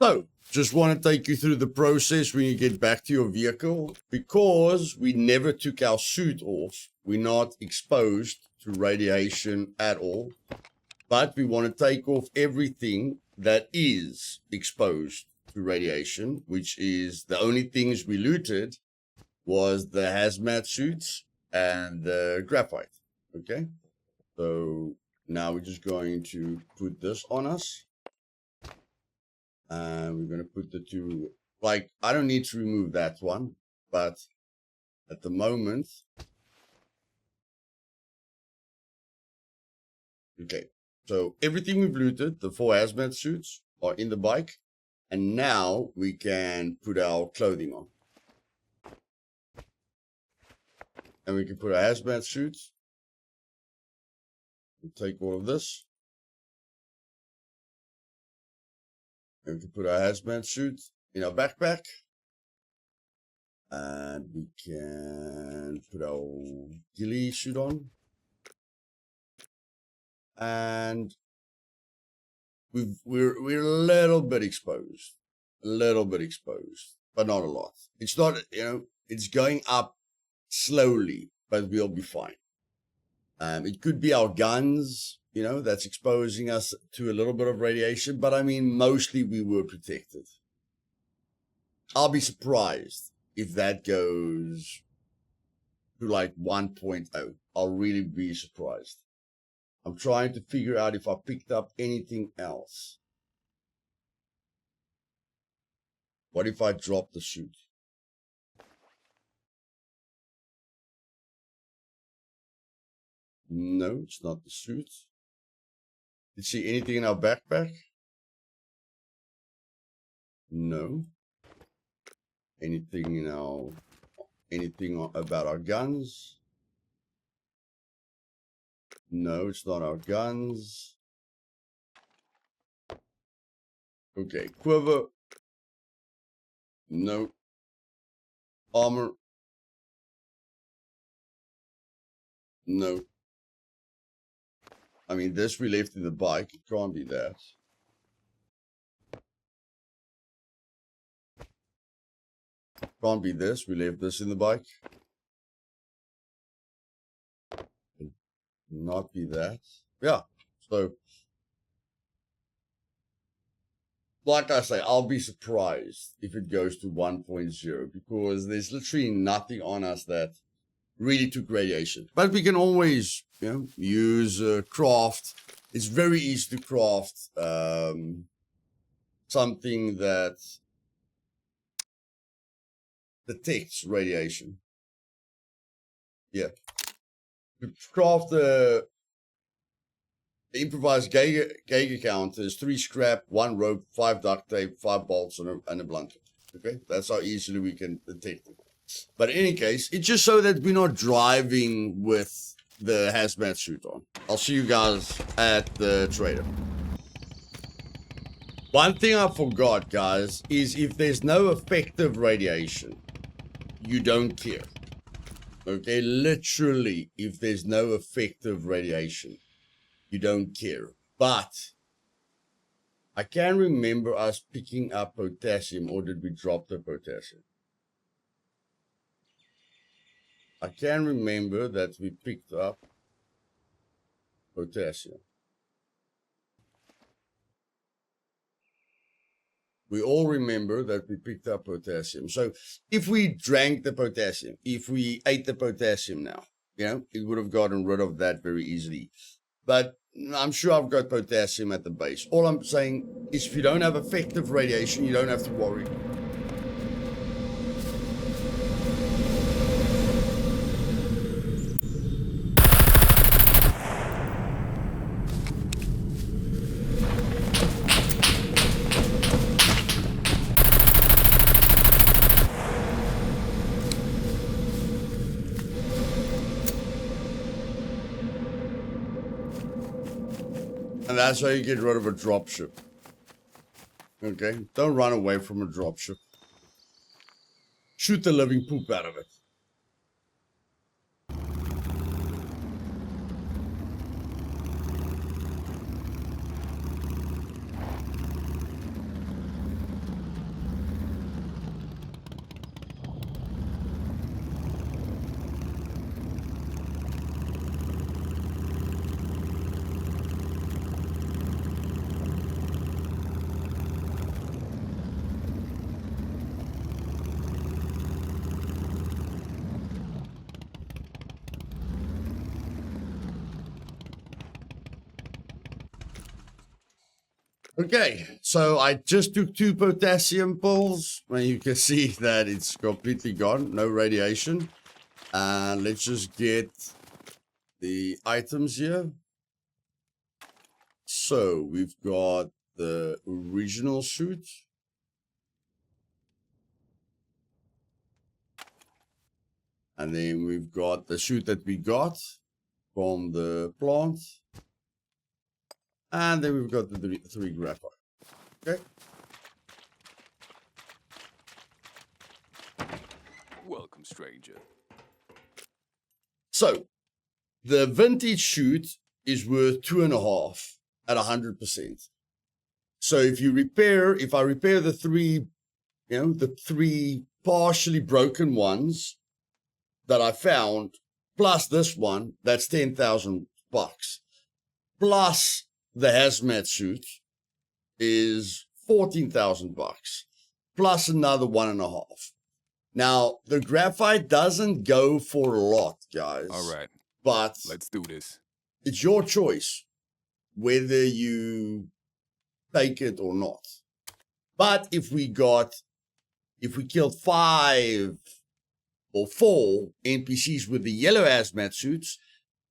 So, just want to take you through the process when you get back to your vehicle. Because we never took our suit off, we're not exposed to radiation at all. But we want to take off everything that is exposed to radiation, which is the only things we looted was the hazmat suits and the graphite. Okay, so now we're just going to put this on us, and we're going to put the 2, like, I don't need to remove that one, but at the moment, okay, so everything we've looted, the 4 hazmat suits are in the bike. And now we can put our clothing on. And we can put our hazmat suits. We'll take all of this. And we can put our hazmat suits in our backpack. And we can put our ghillie suit on. And we're a little bit exposed, but not a lot. It's not, it's going up slowly, but we'll be fine. It could be our guns, that's exposing us to a little bit of radiation, but I mean, mostly we were protected. I'll be surprised if that goes to like 1.0. I'll really be surprised. I'm trying to figure out if I picked up anything else. What if I drop the suit? No, it's not the suit. Did you see anything in our backpack? No. Anything about our guns? No, it's not our guns. Okay, quiver. No. Armor. No. I mean, this we left in the bike. It can't be that. Can't be this. We left this in the bike. Not be that. Yeah. So, like I say, I'll be surprised if it goes to 1.0 because there's literally nothing on us that really took radiation. But we can always, use craft. It's very easy to craft something that detects radiation. Yeah. To craft the improvised Geiger counter is 3 scrap, 1 rope, 5 duct tape, 5 bolts, and a blanket. Okay, that's how easily we can detect it. But in any case, it's just so that we're not driving with the hazmat suit on. I'll see you guys at the trader. One thing I forgot, guys, is if there's no effective radiation, you don't care. Okay, literally, if there's no effective radiation, you don't care. But I can remember us picking up potassium, or did we drop the potassium? I can remember that we picked up potassium. We all remember that we picked up potassium. So if we drank the potassium, if we ate the potassium now, it would have gotten rid of that very easily. But I'm sure I've got potassium at the base. All I'm saying is if you don't have effective radiation, you don't have to worry. And that's how you get rid of a dropship. Okay? Don't run away from a dropship. Shoot the living poop out of it. Okay, so I just took 2 potassium pills, and you can see that it's completely gone, no radiation. And let's just get the items here. So we've got the original suit. And then we've got the suit that we got from the plant. And then we've got the 3 graphite. Okay. Welcome, stranger. So the vintage suit is worth 2.5 at 100%. So if I repair the 3, the 3 partially broken ones that I found, plus this one, that's $10,000. Plus the hazmat suit is $14,000, plus another 1.5. Now, the graphite doesn't go for a lot, guys. All right. But Let's do this. It's your choice whether you take it or not. But if we killed 5 or 4 NPCs with the yellow hazmat suits,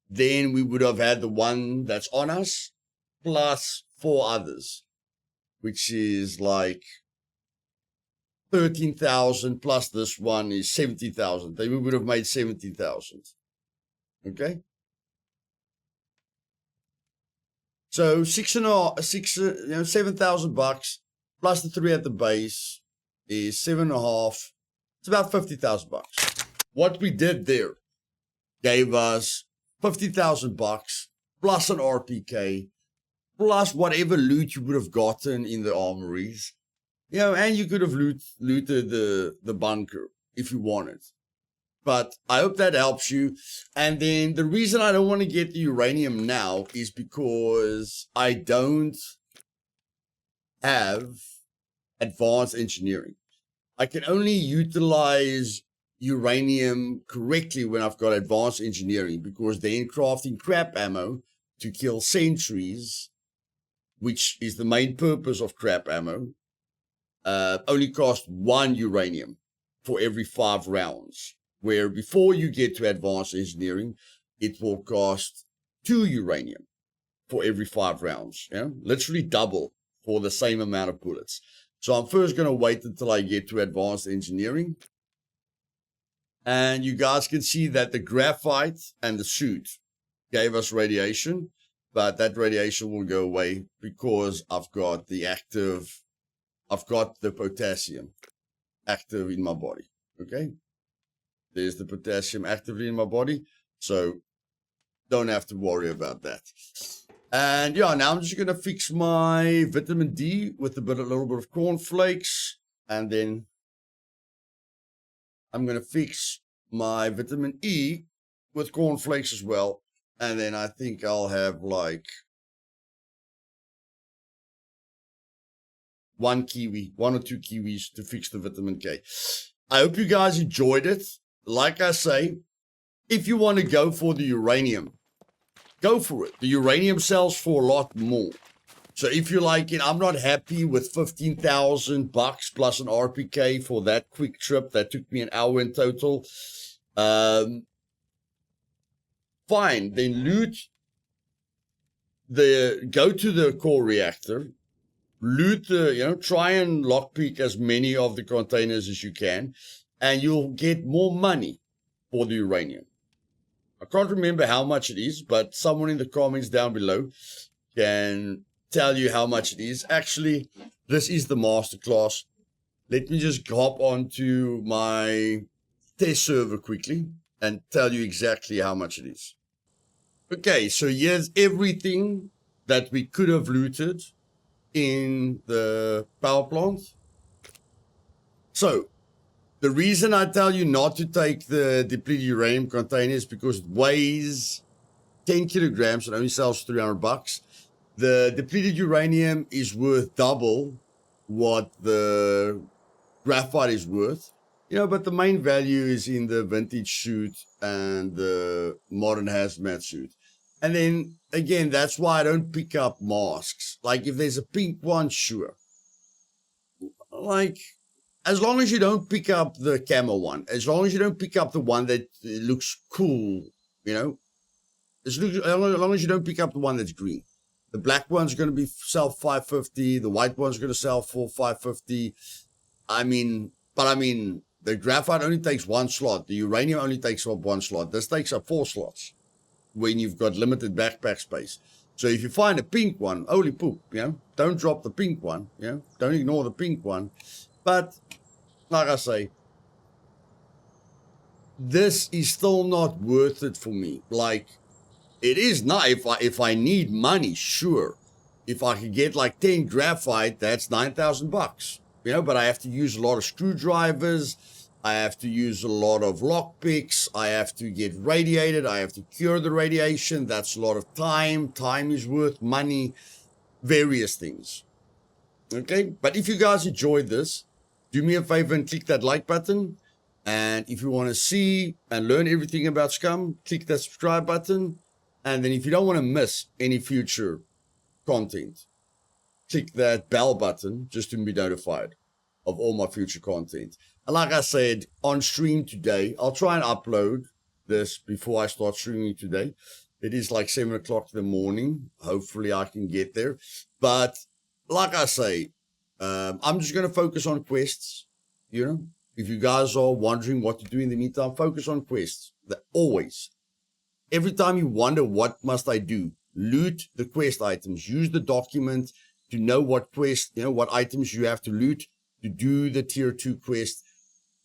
then we would have had the one that's on us, plus 4 others, which is like 13,000 plus this one is 70,000. Then we would have made 70,000. Okay. So $7,000 plus the 3 at the base is 7.5. It's about $50,000. What we did there gave us $50,000 plus an RPK, plus whatever loot you would have gotten in the armories, and you could have looted the bunker if you wanted. But I hope that helps you. And then the reason I don't want to get the uranium now is because I don't have advanced engineering. I can only utilize uranium correctly when I've got advanced engineering, because then crafting crap ammo to kill sentries, which is the main purpose of crap ammo, only cost 1 uranium for every 5 rounds. where before you get to advanced engineering, it will cost 2 uranium for every 5 rounds, literally double for the same amount of bullets. So I'm first going to wait until I get to advanced engineering. And you guys can see that the graphite and the suit gave us radiation, but that radiation will go away because I've got the potassium active in my body. Okay. There's the potassium actively in my body. So don't have to worry about that. And yeah, now I'm just going to fix my vitamin D with a little bit of cornflakes. And then I'm going to fix my vitamin E with cornflakes as well. And then I think I'll have like 1 or 2 kiwis to fix the vitamin K. I hope you guys enjoyed it. Like I say, if you want to go for the uranium, go for it. The uranium sells for a lot more. So if you're like, I'm not happy with $15,000 plus an RPK for that quick trip that took me an hour in total, fine. Then go to the core reactor, loot try and lockpick as many of the containers as you can, and you'll get more money for the uranium. I can't remember how much it is, but someone in the comments down below can tell you how much it is. Actually, this is the masterclass. Let me just hop onto my test server quickly and tell you exactly how much it is. Okay, so here's everything that we could have looted in the power plant. So the reason I tell you not to take the depleted uranium container is because it weighs 10 kilograms and only sells for $300. The depleted uranium is worth double what the graphite is worth, but the main value is in the vintage suit and the modern hazmat suit. And then again, that's why I don't pick up masks. Like if there's a pink one, sure. Like, as long as you don't pick up the camo one, as long as you don't pick up the one that looks cool, as long as you don't pick up the one that's green. The black one's going to sell $550. The white one's going to sell for $550. The graphite only takes 1 slot. The uranium only takes up 1 slot. This takes up 4 slots when you've got limited backpack space. So if you find a pink one, holy poop, don't drop the pink one, don't ignore the pink one. But like I say, this is still not worth it for me. Like, it is not. If I need money, sure. If I could get like 10 graphite, that's $9,000. But I have to use a lot of screwdrivers. I have to use a lot of lockpicks. I have to get radiated. I have to cure the radiation. That's a lot of time. Time is worth money. Various things. Okay. But if you guys enjoyed this, do me a favor and click that like button. And if you want to see and learn everything about Scum, click that subscribe button. And then if you don't want to miss any future content, click that bell button just to be notified of all my future content. And like I said, on stream today, I'll try and upload this before I start streaming today. It is like 7 o'clock in the morning. Hopefully I can get there. But like I say, I'm just going to focus on quests. If you guys are wondering what to do in the meantime, focus on quests. Always. Every time you wonder, what must I do? Loot the quest items. Use the document to know what quest, what items you have to loot to do the tier 2 quest.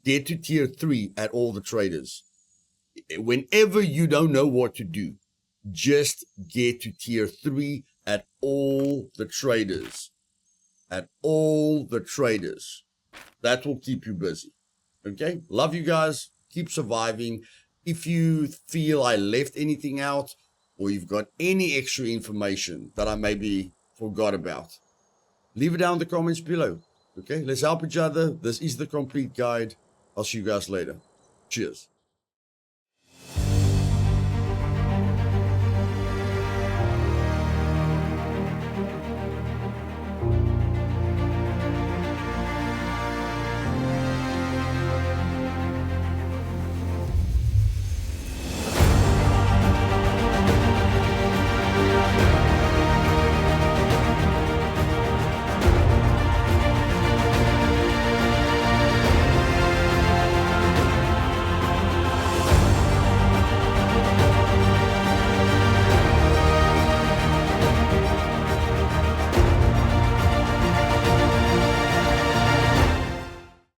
Get to tier 3 at all the traders. Whenever you don't know what to do, just get to tier 3 at all the traders. At all the traders. That will keep you busy. Okay? Love you guys. Keep surviving. If you feel I left anything out, or you've got any extra information that I maybe forgot about, leave it down in the comments below. Okay? Let's help each other. This is the complete guide. I'll see you guys later. Cheers.